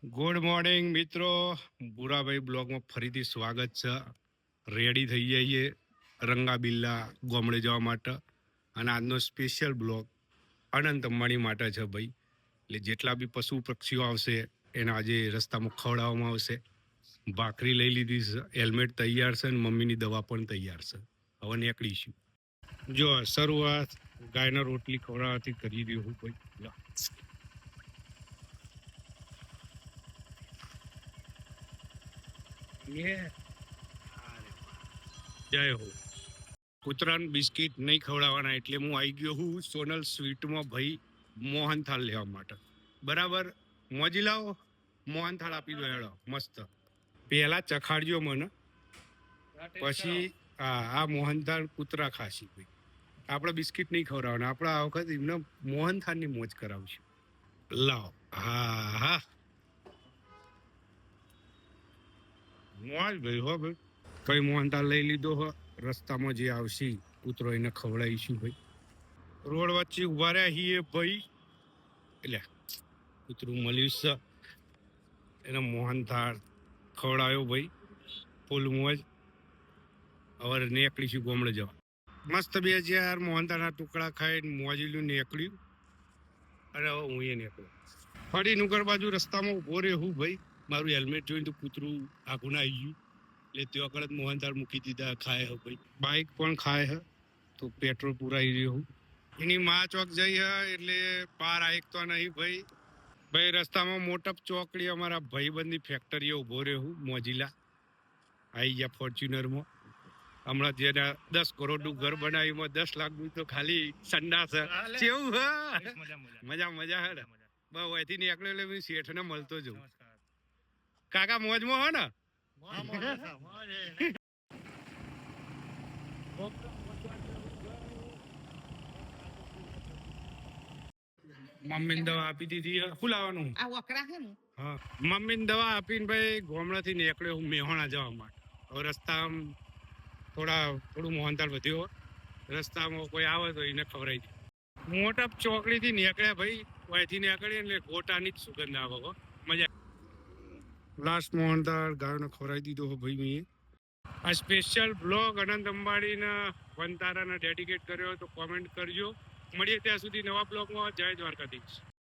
Good morning મિત્રો, બુરાભાઈ બ્લોગમાં ફરીથી સ્વાગત છે. રેડી થઈ જઈએ રંગાબિલ્લા ગામડે જવા માટે. અને આજનો સ્પેશિયલ બ્લોગ અનંત અંબાણી માટે છે ભાઈ. એટલે જેટલા બી પશુ પક્ષીઓ આવશે એને આજે રસ્તામાં ખવડાવવામાં આવશે. ભાખરી લઈ લીધી છે, હેલ્મેટ તૈયાર છે અને મમ્મીની દવા પણ તૈયાર છે. હવે નીકળીશું. જો શરૂઆત ગાયના રોટલી ખવડાવવાથી કરી દઉં ભાઈ. જય હો. કૂતરાનું બિસ્કિટ નહીં ખવડાવવાના એટલે હું આવી ગયો હું સોનલ સ્વીટમાં ભાઈ મોહનથાળ લેવા માટે. બરાબર, મોજી લાવો, મોહનથાળ આપી દો હેડો મસ્ત. પહેલા ચખાડજો મને, પછી આ મોહનથાળ કૂતરા ખાશી ભાઈ. આપણે બિસ્કિટ નહીં ખવડાવવાના, આપણે આ વખત એમને મોહનથાળની મોજ કરાવશું. લાવો. હા હા, મોજ ભાઈ. હો ભાઈ, કઈ મોહનથાળ લઈ લીધો હો. રસ્તામાં જે આવશે કૂતરો એને ખવડાવીશું ભાઈ. રોડ વચ્ચે ઉભા રહ્યા છીએ ભાઈ. એટલે કૂતરું મળ્યું છે, એને મોહનથાળ ખવડાવ્યો ભાઈ. ફૂલ મોજ. હવે નીકળીશું ગામડે જવા. મસ્ત 2000 મોહનથાળના ટુકડા ખાઈને મોજીલું નીકળ્યું. અને હવે હું એ નીકળ્યો ફરી નુગર બાજુ રસ્તામાં ઉભો રહ્યો ભાઈ. મારું હેલ્મેટ જોઈને તો કૂતરું આખું ના આવી ગયું. એટલે ત્યાં આગળ જ મોહનથાળ મૂકી દીધા. ખાય હે ભાઈ, બાઇક પણ ખાય હે તો પેટ્રોલ પુરાઈ રહ્યું. એની મા ચોક જઈ હે એટલે પાર આયકતો નહીં ભાઈ. ભાઈ રસ્તામાં મોટપ ચોકડી અમારા ભાઈબંધની ફેક્ટરીએ ઉભો રહ્યો મોજીલા. આવી ગયા ફોર્ચ્યુનરમાં. હમણાં જેના 10 કરોડનું ઘર બનાવ્યું, 10 લાખનું તો ખાલી સંડાસ કેવું હે. મજા મજા હે ને. બહુ અહીંથી નીકળ્યો એટલે શેઠને મળતો જવું. કાકા મોજમાં હો ને? મમ્મીને દવા આપી દીધી. શું લાવવાનું? હા, મમ્મીને દવા આપીને ભાઈ ગામડાથી નીકળ્યો હું મેહોણા જવા માટે. હવે રસ્તામાં થોડું મોહનથાળ વધ્યો. રસ્તામાં કોઈ આવે તો એને ખવડાવી દે. મોટા ચોકડીથી નીકળ્યા ભાઈ. અહીંથી નીકળીએ એટલે ગોટાની જ સુગંધ આવે. મજા. લાસ્ટ મોહનથાળ ગાયોને ખવડાવી દીધો ભાઈ મેં. આ સ્પેશિયલ બ્લોગ અનંત અંબાણીના વનતારાને ડેડિકેટ કર્યો તો કોમેન્ટ કરજો. મળીએ ત્યાં સુધી નવા બ્લોગમાં. જય દ્વારકાધીશ.